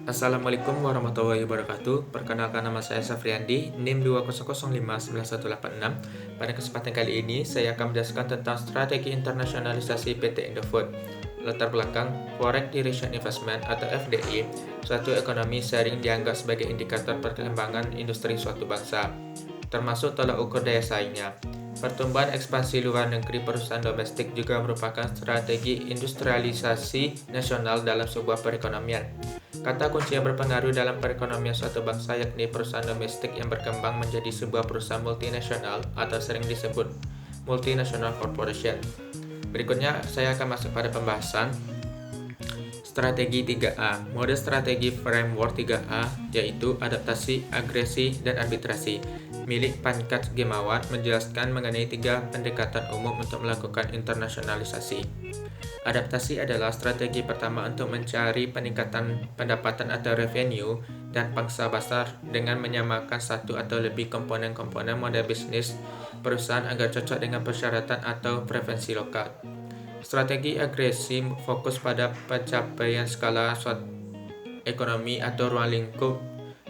Assalamualaikum warahmatullahi wabarakatuh. Perkenalkan, nama saya Safriandi, NIM 200591886. Pada kesempatan kali ini, saya akan menjelaskan tentang strategi internasionalisasi PT Indofood. Latar belakang, Foreign Direct Investment atau FDI, suatu ekonomi sharing dianggap sebagai indikator perkembangan industri suatu bangsa, termasuk tolak ukur daya saingnya. Pertumbuhan ekspansi luar negeri perusahaan domestik juga merupakan strategi industrialisasi nasional dalam sebuah perekonomian. Kata kunci yang berpengaruh dalam perekonomian suatu bangsa yakni perusahaan domestik yang berkembang menjadi sebuah perusahaan multinasional atau sering disebut multinational corporation. Berikutnya saya akan masuk pada pembahasan strategi 3A. Mode strategi framework 3A yaitu adaptasi, agresi, dan arbitrasi. Milik Pankaj Ghemawat menjelaskan mengenai 3 pendekatan umum untuk melakukan internasionalisasi. Adaptasi adalah strategi pertama untuk mencari peningkatan pendapatan atau revenue dan pangsa pasar dengan menyamakan satu atau lebih komponen-komponen model bisnis perusahaan agar cocok dengan persyaratan atau preferensi lokal. Strategi agresi fokus pada pencapaian skala suatu ekonomi atau ruang lingkup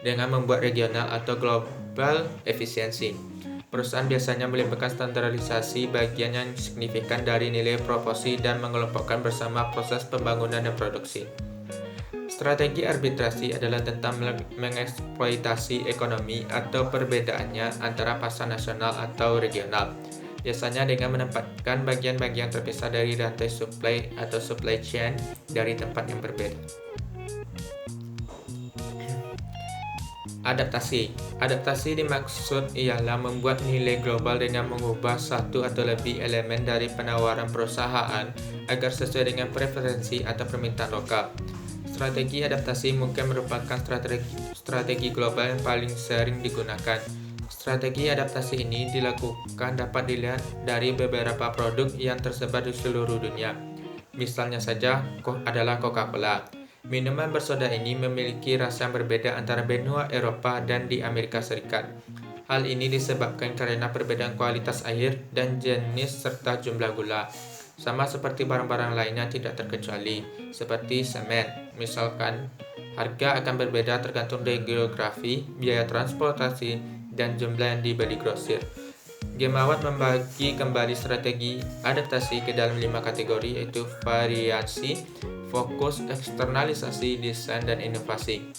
dengan membuat regional atau global efisiensi. Perusahaan biasanya melibatkan standarisasi bagian yang signifikan dari nilai proporsi dan mengelompokkan bersama proses pembangunan dan produksi. Strategi arbitrasi adalah tentang mengeksploitasi ekonomi atau perbedaannya antara pasar nasional atau regional, biasanya dengan menempatkan bagian-bagian terpisah dari rantai supply atau supply chain dari tempat yang berbeda. Adaptasi dimaksud ialah membuat nilai global dengan mengubah satu atau lebih elemen dari penawaran perusahaan agar sesuai dengan preferensi atau permintaan lokal. Strategi adaptasi mungkin merupakan strategi global yang paling sering digunakan. Strategi adaptasi ini dapat dilihat dari beberapa produk yang tersebar di seluruh dunia. Misalnya saja adalah Coca-Cola. Minuman bersoda ini memiliki rasa yang berbeda antara benua Eropa dan di Amerika Serikat. Hal ini disebabkan karena perbedaan kualitas air dan jenis serta jumlah gula. Sama seperti barang-barang lainnya tidak terkecuali, seperti semen. Misalkan, harga akan berbeda tergantung dari geografi, biaya transportasi, dan jumlah yang dibeli grosir. Ghemawat membagi kembali strategi adaptasi ke dalam 5 kategori yaitu variasi, fokus, eksternalisasi, desain, dan inovasi.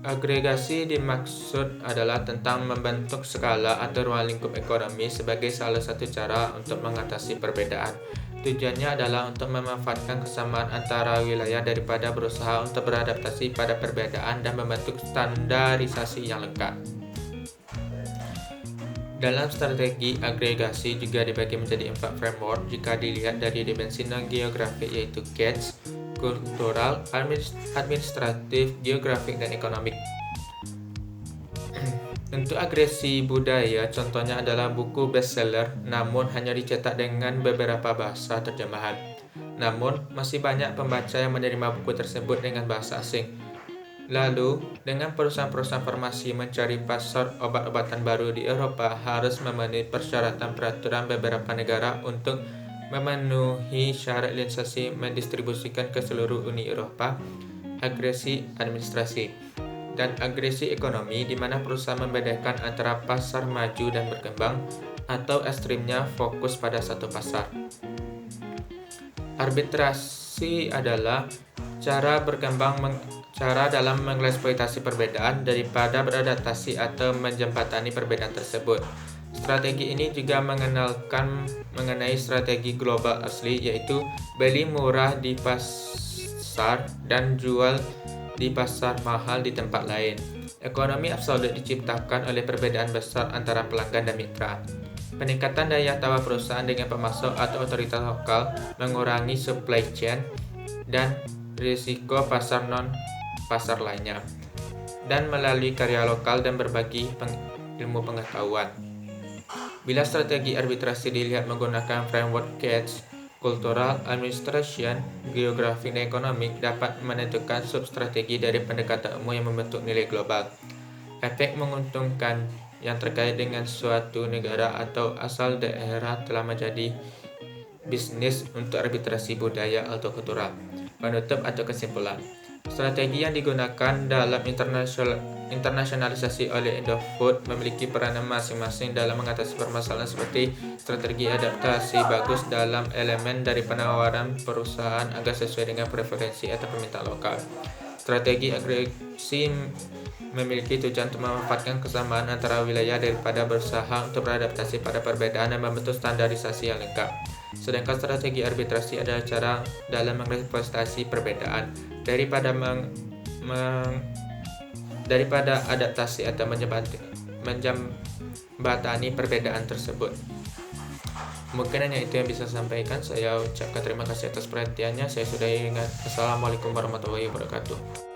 Agregasi dimaksud adalah tentang membentuk skala atau ruang lingkup ekonomi sebagai salah satu cara untuk mengatasi perbedaan. Tujuannya adalah untuk memanfaatkan kesamaan antara wilayah daripada berusaha untuk beradaptasi pada perbedaan dan membentuk standarisasi yang lengkap. Dalam strategi agregasi juga dibagi menjadi 4 framework jika dilihat dari dimensi non-geografik yaitu GATS, kultural, administratif, geografik, dan ekonomik. Untuk agresi budaya, contohnya adalah buku bestseller namun hanya dicetak dengan beberapa bahasa terjemahan. Namun, masih banyak pembaca yang menerima buku tersebut dengan bahasa asing. Lalu, dengan perusahaan-perusahaan farmasi mencari pasar obat-obatan baru di Eropa harus memenuhi persyaratan peraturan beberapa negara untuk memenuhi syarat lisensi mendistribusikan ke seluruh Uni Eropa, agresi administrasi, dan agresi ekonomi di mana perusahaan membedakan antara pasar maju dan berkembang atau ekstrimnya fokus pada satu pasar. Arbitrasi adalah cara dalam mengeksploitasi perbedaan daripada beradaptasi atau menjembatani perbedaan tersebut. Strategi ini juga mengenalkan mengenai strategi global asli yaitu beli murah di pasar dan jual di pasar mahal di tempat lain. Ekonomi absolut diciptakan oleh perbedaan besar antara pelanggan dan mitra. Peningkatan daya tawar perusahaan dengan pemasok atau otoritas lokal mengurangi supply chain dan risiko pasar non-pasar lainnya, dan melalui karya lokal dan berbagi ilmu pengetahuan. Bila strategi arbitrasi dilihat menggunakan framework GATS, cultural, administration, geographic, dan ekonomik dapat menentukan substrategi dari pendekatan umum yang membentuk nilai global. Efek menguntungkan yang terkait dengan suatu negara atau asal daerah telah menjadi bisnis untuk arbitrasi budaya atau kultural. Penutup atau kesimpulan. Strategi yang digunakan dalam internasionalisasi oleh Indofood memiliki peranan masing-masing dalam mengatasi permasalahan seperti strategi adaptasi bagus dalam elemen dari penawaran perusahaan agar sesuai dengan preferensi atau permintaan lokal. Strategi agresi memiliki tujuan untuk memanfaatkan kesamaan antara wilayah daripada berusaha untuk beradaptasi pada perbedaan dan membentuk standarisasi yang lengkap. Sedangkan strategi arbitrasi adalah cara dalam merepresentasi perbedaan daripada adaptasi atau menjembatani perbedaan tersebut. Mungkin hanya itu yang bisa saya sampaikan. Saya ucapkan terima kasih atas perhatiannya. Saya sudah ingat. Assalamualaikum warahmatullahi wabarakatuh.